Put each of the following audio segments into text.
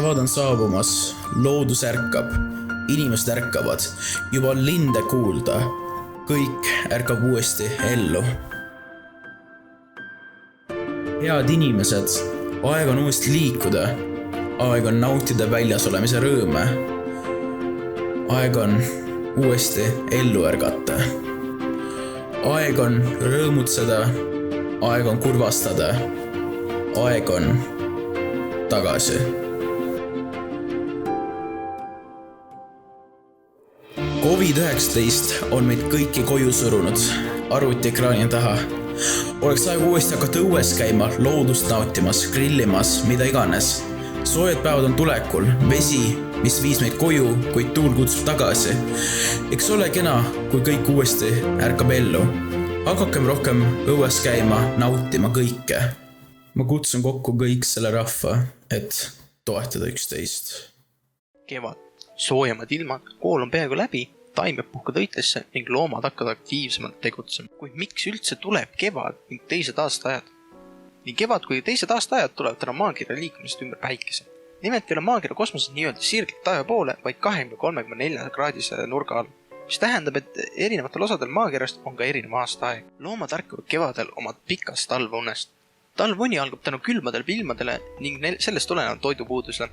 Kevad on saabumas, loodus ärkab, inimesed ärkavad, juba on linde kuulda, kõik ärkab uuesti ellu. Head inimesed, aeg on uuesti liikuda, aeg on nautida väljas olemise rõõme, aeg on uuesti ellu ärgata. Aeg on rõõmutseda, aeg on kurvastada, aeg on tagasi. COVID-19 on meid kõiki koju surunud, arvutiekraani taha. Oleks aeg uuesti hakata õues käima, loodust nautimas, grillimas, mida iganes. Soojad päevad on tulekul, vesi, mis viis meid koju, kuid tuul kutsub tagasi. Eks ole kena, kui kõik uuesti ärkab ellu. Hakakem rohkem õues käima, nautima kõike. Ma kutsun kokku kõik selle rahva, et toetada üksteist. Kevad, soojemad ilmad, kool on peaaegu läbi, taimed puhkad õitesse ning loomad hakkavad aktiivsemalt tegutsema. Kuid miks üldse tuleb kevad ning teised aastaajad? Nii kevad kui teised aastaajad tulevad täna maakirja liikumisest ümber päikese. Nimelt ei ole maakirja kosmoses nii-öelda sirgelt taeva poole, vaid 20–34 kraadise nurga all, mis tähendab, et erinevatel osadel maakirjast on ka erineva aastaaeg. Loomad ärkavad kevadel oma pikast talveunest. Talvuni algab tänu külmadele ilmadele ning sellest tulenevad toidupuudusele,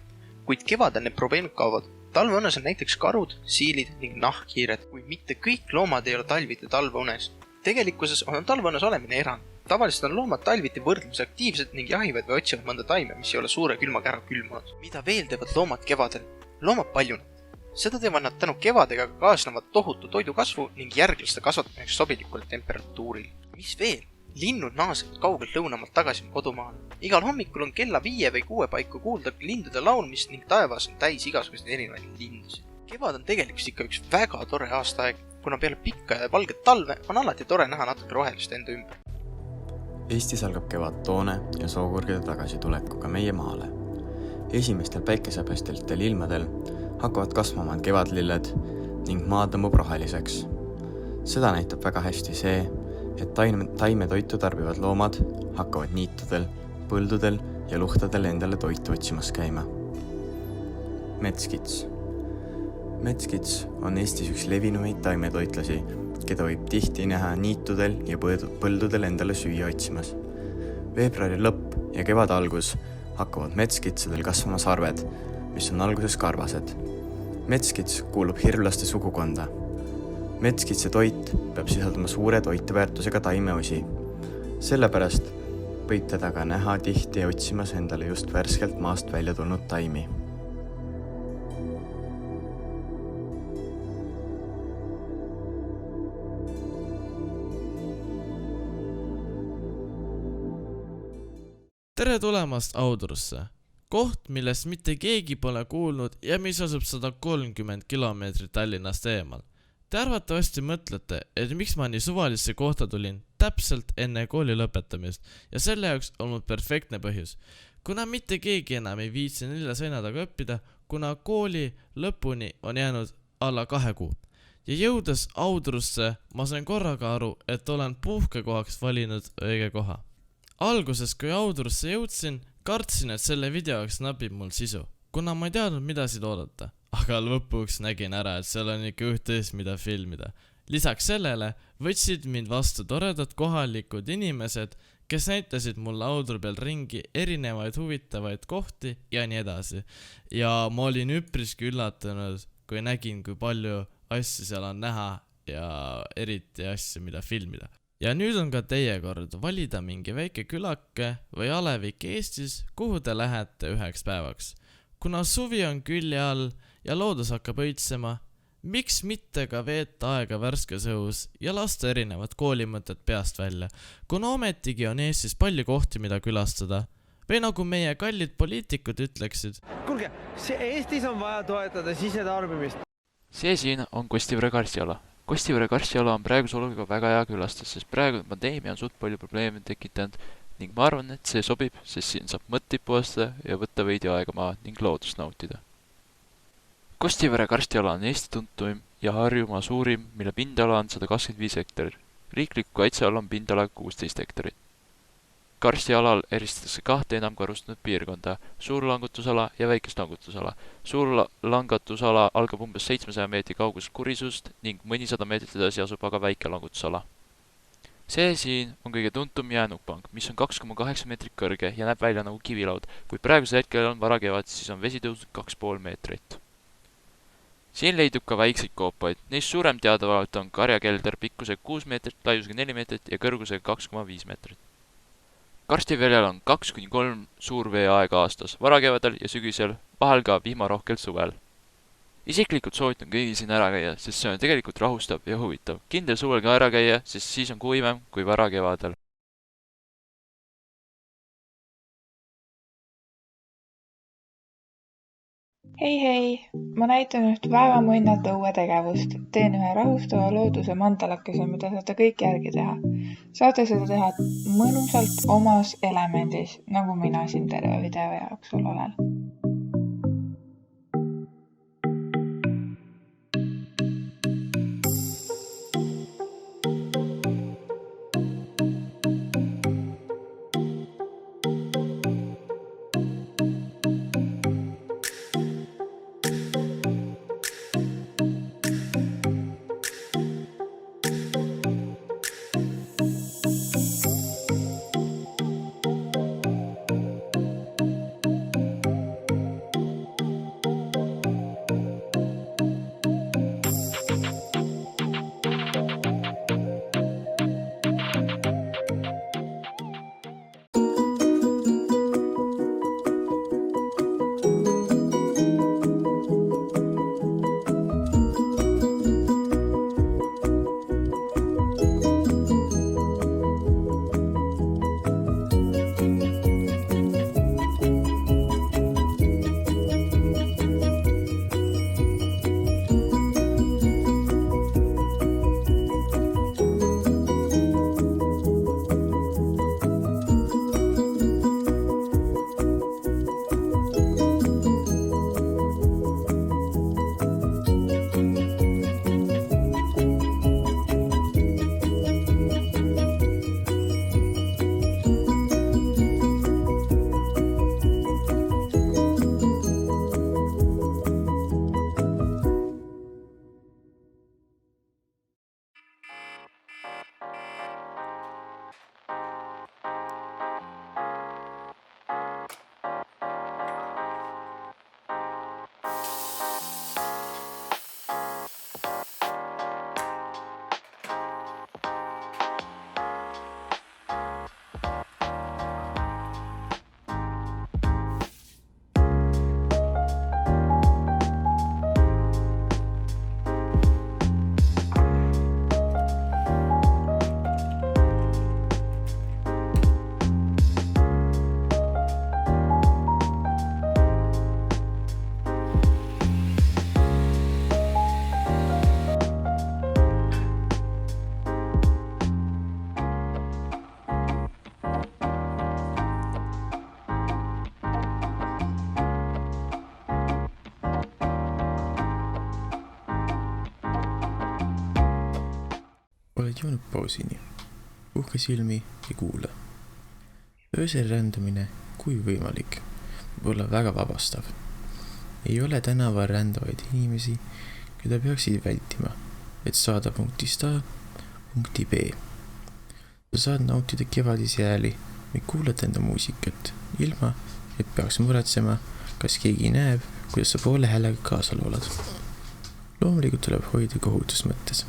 kuid kevadel need probleemid kaovad. Talveunes on näiteks karud, siilid ning nahkhiired, kuid mitte kõik loomad ei ole talviti talveunes. Tegelikkuses on talveunes olemine erand. Tavaliselt on loomad talviti võrdlemisi aktiivsed ning jahivad või otsivad mõnda taime, mis ei ole suure külmaga ära külmunud. Mida veel teevad loomad kevadel? Loomad paljunevad. Seda teevad nad tänu kevadega kaasnevad tohutu toidukasvu ning järglaste kasvatamiseks sobilikule temperatuuril. Mis veel? Linnud naasevad kaugelt lõunamaalt tagasi kodumaale. Igal hommikul on kella 5 või 6 paiku kuulda lindude laulmist ning taevas on täis igasuguseid erinevaid lindusid. Kevad on tegelikult ikka üks väga tore aastaaeg, kuna peale pikka ja valget talve on alati tore näha natuke rohelist enda ümber. Eestis algab kevad toone ja sookurgide tagasitulekuga meie maale. Esimestel päikesepesteltel ilmadel hakkavad kasvama kevadlilled ning maa tõmbub roheliseks. Seda näitab väga hästi see, et taimetoitu tarbivad loomad hakkavad niitudel, põldudel ja luhtadel endale toitu otsimas käima. Metskits. Metskits on Eestis üks levinumaid taimetoitlasi, keda võib tihti näha niitudel ja põldudel endale süüa otsimas. Veebruari lõpp ja kevad algus hakkavad metskitsedel kasvama sarved, mis on alguses karvased. Metskits kuulub hirvlaste sugukonda. Metskitse toit peab sisaldama suure toiteväärtusega taimeosi. Sellepärast võib teda ka näha tihti otsimas endale just värskelt maast välja tulnud taimi. Tere tulemast Audrusse, koht, millest mitte keegi pole kuulnud ja mis asub 130 kilomeetrit Tallinnast eemal. Te arvatavasti mõtlete, et miks ma nii suvalisse kohta tulin täpselt enne kooli lõpetamist ja selle jaoks on mul perfektne põhjus. Kuna mitte keegi enam ei viitsi 4 seina taga õppida, kuna kooli lõpuni on jäänud alla 2 kuud. Ja jõudes Audrusse, ma sain korraga aru, et olen puhkekohaks valinud õige koha. Alguses, kui Audrusse jõudsin, kartsin, et selle videoks napib mul sisu, kuna ma ei teadnud, mida siit oodata. Aga lõpuks nägin ära, et seal on ikka üht-teist, mida filmida. Lisaks sellele võtsid mind vastu toredad kohalikud inimesed, kes näitasid mulle Audru peal ringi erinevaid huvitavaid kohti ja nii edasi. Ja ma olin üpriski üllatunud, kui nägin, kui palju asju seal on näha ja eriti asju, mida filmida. Ja nüüd on ka teie kord valida mingi väike külake või alevik Eestis, kuhu te lähete 1 päevaks. Kuna suvi on külje all ja loodus hakkab õitsema, miks mitte ka veeta aega värskes õhus ja lasta erinevad koolimõtted peast välja, kuna ometigi on Eestis palju kohti, mida külastada. Või nagu meie kallid poliitikud ütleksid. Kuulge, Eestis on vaja toetada sisetarbimist. See siin on Kostivere karstiala. Kostivere karstiala on praeguse oluga väga hea külastus, sest praegu pandeemia on suht palju probleeme tekitanud ning ma arvan, et see sobib, sest siin saab mõtteid puhastada ja võtta veidi aega maha ning loodust nautida. Kostivere karstiala on Eesti tuntuim ja Harjumaa suurim, mille pindala on 125 hektarit. Riikliku kaitseala on pindala 16 hektarit. Karstialal eristatakse 2 enam karustunud piirkonda, suur langutusala ja väikest langutusala. Suur langutusala algab umbes 700 meetri kaugusel Kurisust ning mõnisada meetrit edasi asub aga väike langutusala. See siin on kõige tuntum jäänukpank, mis on 2,8 meetrit kõrge ja näeb välja nagu kivilaud. Kui praegusel hetkel on varakevad, siis on vesi tõusnud 2,5 meetrit. Siin leidub ka väikseid koopaid. Neist suurem teadavalt on karjakelder pikkusega 6 meetrit, laiusega 4 meetrit ja kõrgusega 2,5 meetrit. Karstiväljal on 2-3 suurveeaega aastas, varakevadel ja sügisel, vahel ka vihmarohkelt suvel. Isiklikult soovitan kõigil siin ära käia, sest see on tegelikult rahustav ja huvitav. Kindel suvel ka ära käia, sest siis on kuivem kui varakevadel. Hei, ma näitan üht väga mõnnat õuetegevust. Teen ühe rahustava looduse mandalakese, mida saate kõik järgi teha. Saate seda teha mõnusalt omas elemendis, nagu mina siin terve video jooksul olen. Oled joonud pausini, puhka silmi ja kuula. Öösel rändamine, kui võimalik, võib olla väga vabastav. Ei ole tänaval rändavaid inimesi, keda peaksid vältima, et saada punktist A punkti B. Sa saad nautida kevadisi ääli või kuulata enda muusikat, ilma et peaks muretsema, kas keegi näeb, kuidas sa poole häälega kaasa loolad. Loomulikult tuleb hoida kohutust mõttes.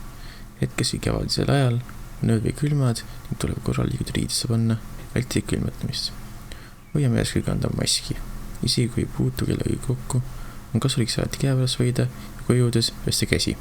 Hetkesi kevadisel ajal on ööd või külmad ning tuleb korralikult riidesse panna, vältida külmetamist. Hoia meeles kui kanda maski. Isegi kui puutu kellegagi kokku, on kasulik saati käe peales hoida ja koju jõudes pesta käsi.